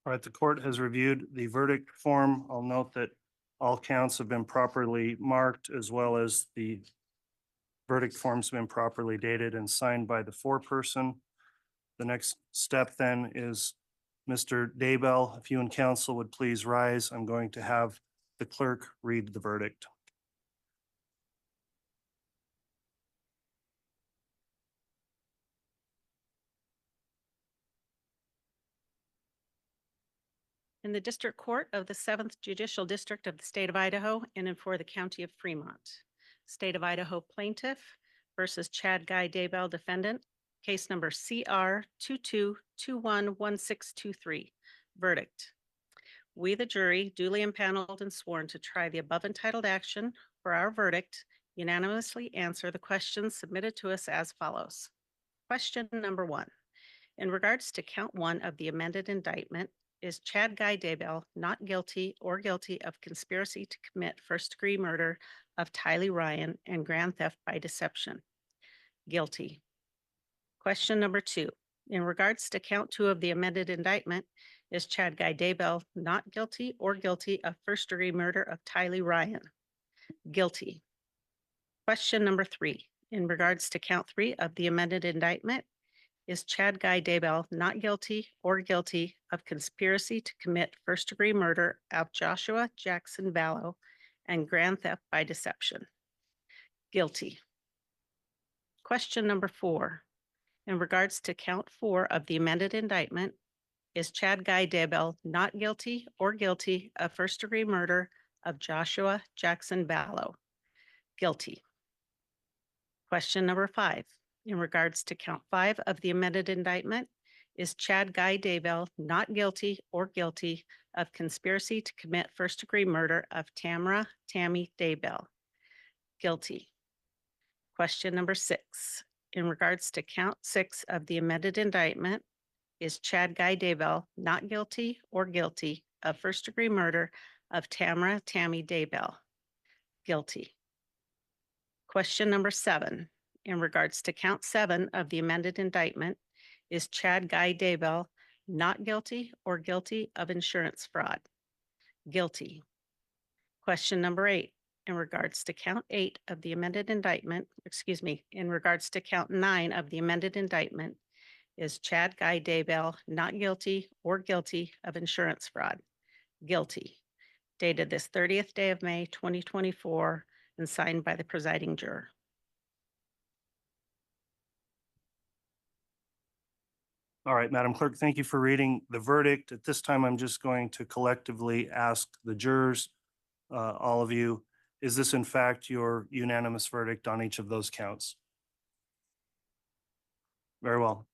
All right, the court has reviewed the verdict form. I'll note that all counts have been properly marked, as well as the verdict form's been properly dated and signed by the foreperson. The next step then is Mr. Daybell, if you and counsel would please rise, I'm going to have the clerk read the verdict. In the District Court of the 7th Judicial District of the State of Idaho and in for the County of Fremont. State of Idaho plaintiff versus Chad Guy Daybell defendant, case number CR 22211623. Verdict. We, the jury, duly impaneled and sworn to try the above entitled action for our verdict, unanimously answer the questions submitted to us as follows. Question number 1. In regards to count 1 of the amended indictment, is Chad Guy Daybell not guilty or guilty of conspiracy to commit first-degree murder of Tylee Ryan and grand theft by deception? Guilty. Question number 2. In regards to count 2 of the amended indictment, is Chad Guy Daybell not guilty or guilty of first-degree murder of Tylee Ryan? Guilty. Question number 3. In regards to count 3 of the amended indictment, is Chad Guy Daybell not guilty or guilty of conspiracy to commit first-degree murder of Joshua Jackson Vallow and grand theft by deception? Guilty. Question number 4. In regards to count 4 of the amended indictment, is Chad Guy Daybell not guilty or guilty of first-degree murder of Joshua Jackson Vallow? Guilty. Question number 5. In regards to count 5 of the amended indictment, is Chad Guy Daybell not guilty or guilty of conspiracy to commit first-degree murder of Tamara Tammy Daybell? Guilty. Question number 6. In regards to count 6 of the amended indictment, is Chad Guy Daybell not guilty or guilty of first-degree murder of Tamara Tammy Daybell? Guilty. Question number 7. In regards to count 7 of the amended indictment, is Chad Guy Daybell not guilty or guilty of insurance fraud? Guilty. Question number 8. In regards to count 8 of the amended indictment, in regards to count 9 of the amended indictment, is Chad Guy Daybell not guilty or guilty of insurance fraud? Guilty. Dated this 30th day of May, 2024, and signed by the presiding juror. All right, Madam Clerk, thank you for reading the verdict. At this time, I'm just going to collectively ask the jurors, all of you, is this in fact your unanimous verdict on each of those counts? Very well.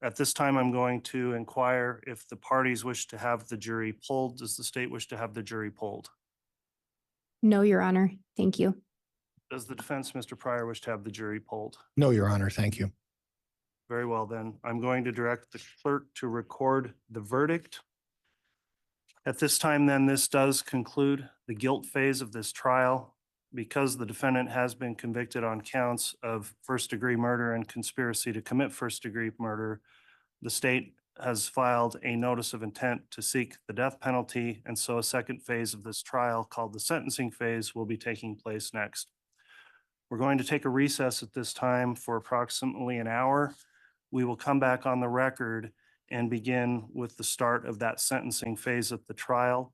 At this time, I'm going to inquire if the parties wish to have the jury polled. Does the state wish to have the jury polled? No, Your Honor. Thank you. Does the defense, Mr. Pryor, wish to have the jury polled? No, Your Honor. Thank you. Very well, then. I'm going to direct the clerk to record the verdict. At this time, then, this does conclude the guilt phase of this trial. Because the defendant has been convicted on counts of first-degree murder and conspiracy to commit first-degree murder, the state has filed a notice of intent to seek the death penalty, and so a second phase of this trial, called the sentencing phase, will be taking place next. We're going to take a recess at this time for approximately an hour. We will come back on the record and begin with the start of that sentencing phase of the trial.